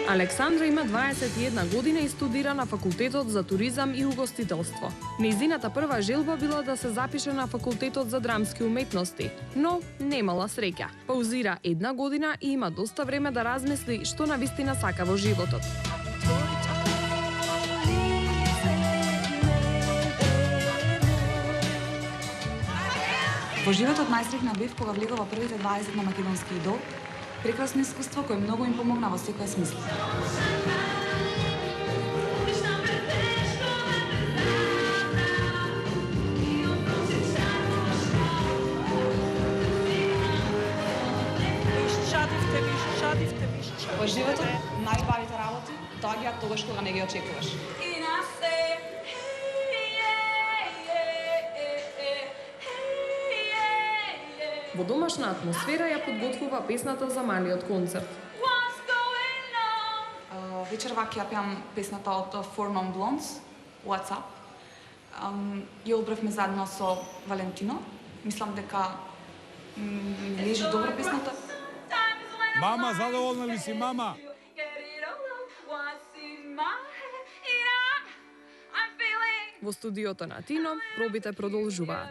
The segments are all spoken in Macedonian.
Александра има 21 година и студира на факултетот за туризам и угостителство. Нејзината прва желба била да се запише на факултетот за драмски уметности, но немала среќа. Паузира 1 година и има доста време да размисли што навистина сака во животот. Во животот најсреќна бев кога влегов во првите 20 на македонски идол. Прекрасно искуство кое многу им помогна во секоја смисла. Во животот најубавите работи доаѓаат тогаш кога не ги очекуваш. Во домашна атмосфера ја подготвува песната за малиот концерт. Вечерва ќе ја пеам песната од Four Non Blondes, What's Up. Ја одбравме заедно со Валентино. Мислам дека лежи добро песната. Мама, задоволна ли си, мама? Во студиото на Тино пробите продолжуваат.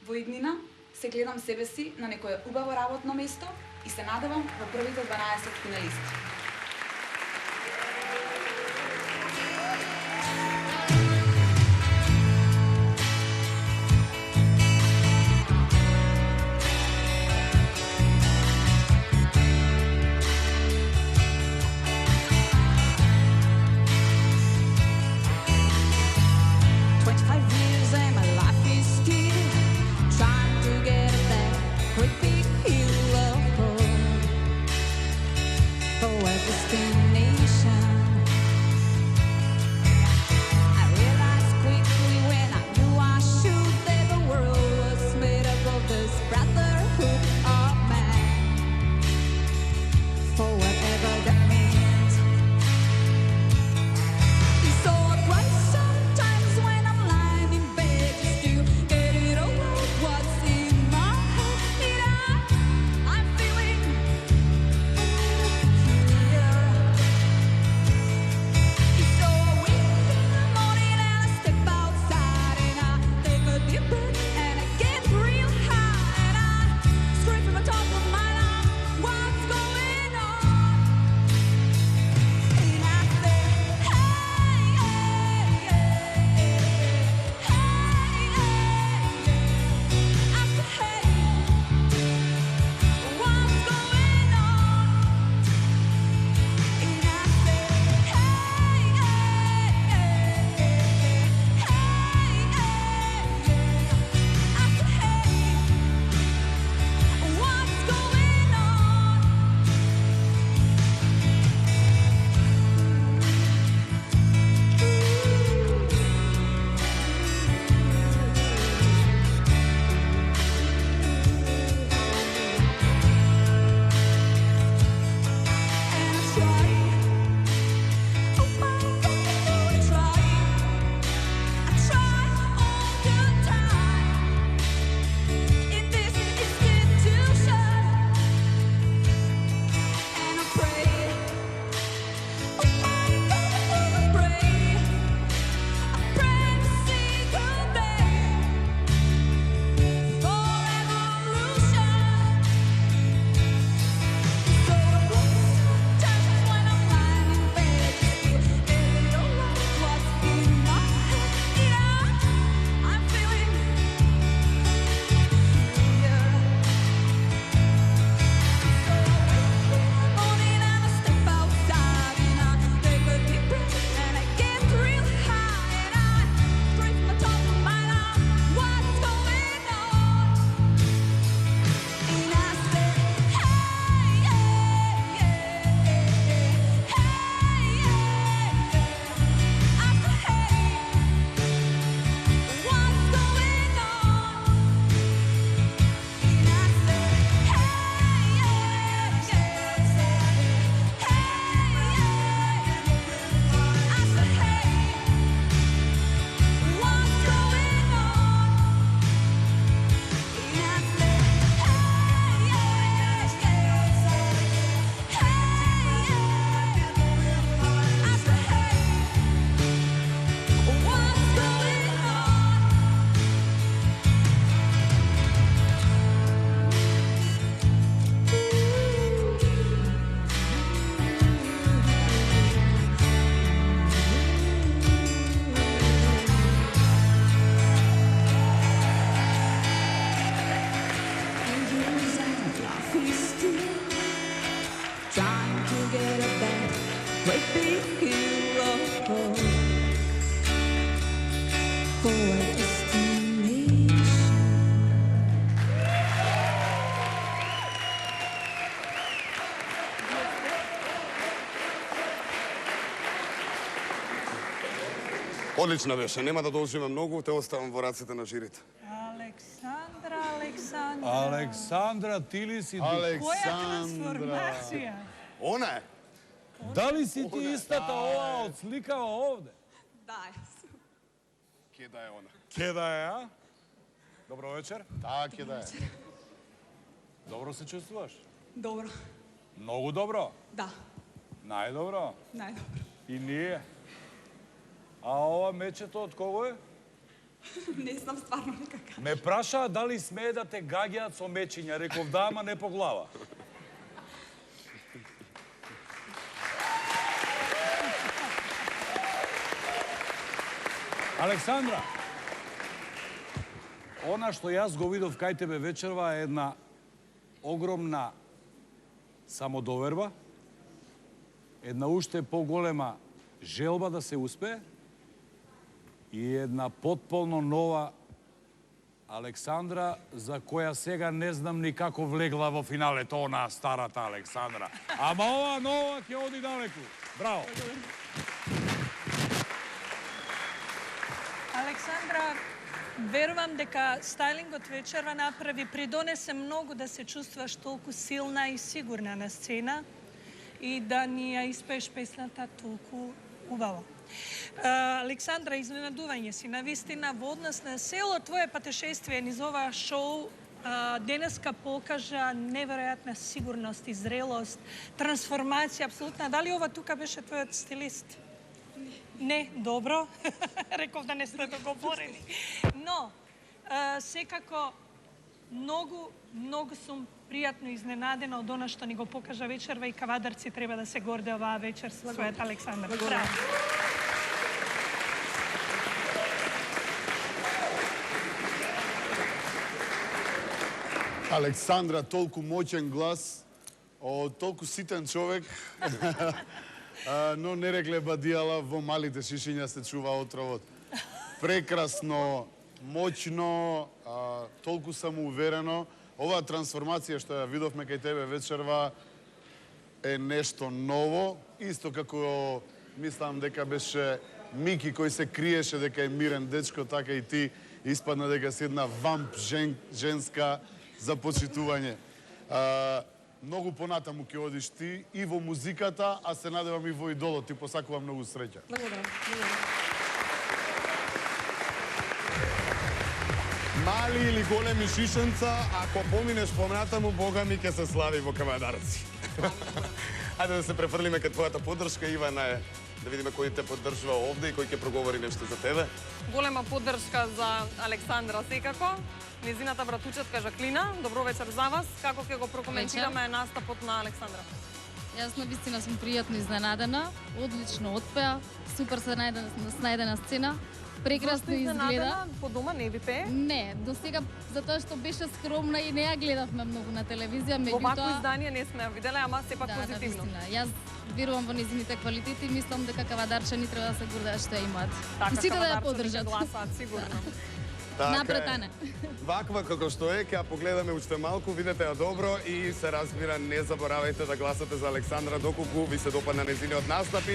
Во иднина се гледам себе си на некое убаво работно место и се надевам во првите 12 финалисти. Oh, Одлична беше, нема да должиме многу, те оставам во раците на жирите. Александра. Александра, ти ли си? Која трансформација? Она е. Дали си ти истата ова од сликава овде? Да, јас. Ке да е она. Ке да е, а? Добро вечер. Ке да е. Добро се чувствуваш? Добро. Многу добро. Да, Најдобро. најдобро. И ние. А ова мечето од кого е? Не знам стварно никака. Ме прашаа дали смее да те гаѓаат со мечиња. Реков да, ама не по глава. Александра, она што јас го видов кај тебе вечерва е една огромна самодоверба, една уште поголема желба да се успее и една потполно нова Александра, за која сега не знам ни како влегла во финалето онаа старата Александра. Ама ова нова ќе оди далеку. Браво! Александра, верувам дека стайлингот вечерва направи, придонесе многу да се чувствуваш толку силна и сигурна на сцена и да ни ја испееш песната толку убаво. Александра, изненадување си, навистина во однос на село твое патешествие низ ова шоу денеска покажа неверојатна сигурност и зрелост, трансформација апсолутна. Дали ова тука беше твојот стилист? Не, добро. Реков да не сте договорени. Но, секако, многу сум пријатно изненадена од она што ни го покажа вечерва и кавадарци треба да се горде оваа вечер со својата Александра. Браво. Александра, толку моќен глас, толку ситен човек, но не рекле бадијала, во малите шишиња се чува отровот. Прекрасно, моќно, толку самоуверено. Оваа трансформација што ја видовме кај тебе вечерва е нешто ново, исто како мислам дека беше Мики кој се криеше дека е мирен дечко, така и ти испадна дека си една вамп женска за почитување. Многу понатаму ќе одиш ти и во музиката, а се надевам и во идолот. Ти посакувам многу среќа. Благодарам. Мали или големи шишенца, ако поминеш понатаму, Бога ми ќе се слави во кавадарци. Ајде да се префрлиме кај твојата поддршка, Ивана, да видиме кој те поддржува овде и кој ќе проговори нешто за тебе. Голема поддршка за Александра секако. Незината братучетка Жаклина, добро вечер за вас. Како ќе го прокоментираме настапот на Александра? Јас навистина сум пријатно изненадена, одлично отпеа, супер се најде на сцена, прекрасно изгледа. По дома не ви пее? Не, до сега затоа што беше скромна и не ја гледавме многу на телевизија, меѓутоа Овакво издание не сме ја виделе, ама сепак позитивно. Навистина. Јас верувам во незините квалитети и мислам дека кавадарчани треба да се гордеат што ја имаат. Така, И сите да ја кавадарчани ќе поддржат. гласаат сигурно. Напред, Ане. Ваква како што е, ќе ја погледаме уште малку, видете ја добро и се разбира, не заборавајте да гласате за Александра доколку ви се допадна незиниот настап.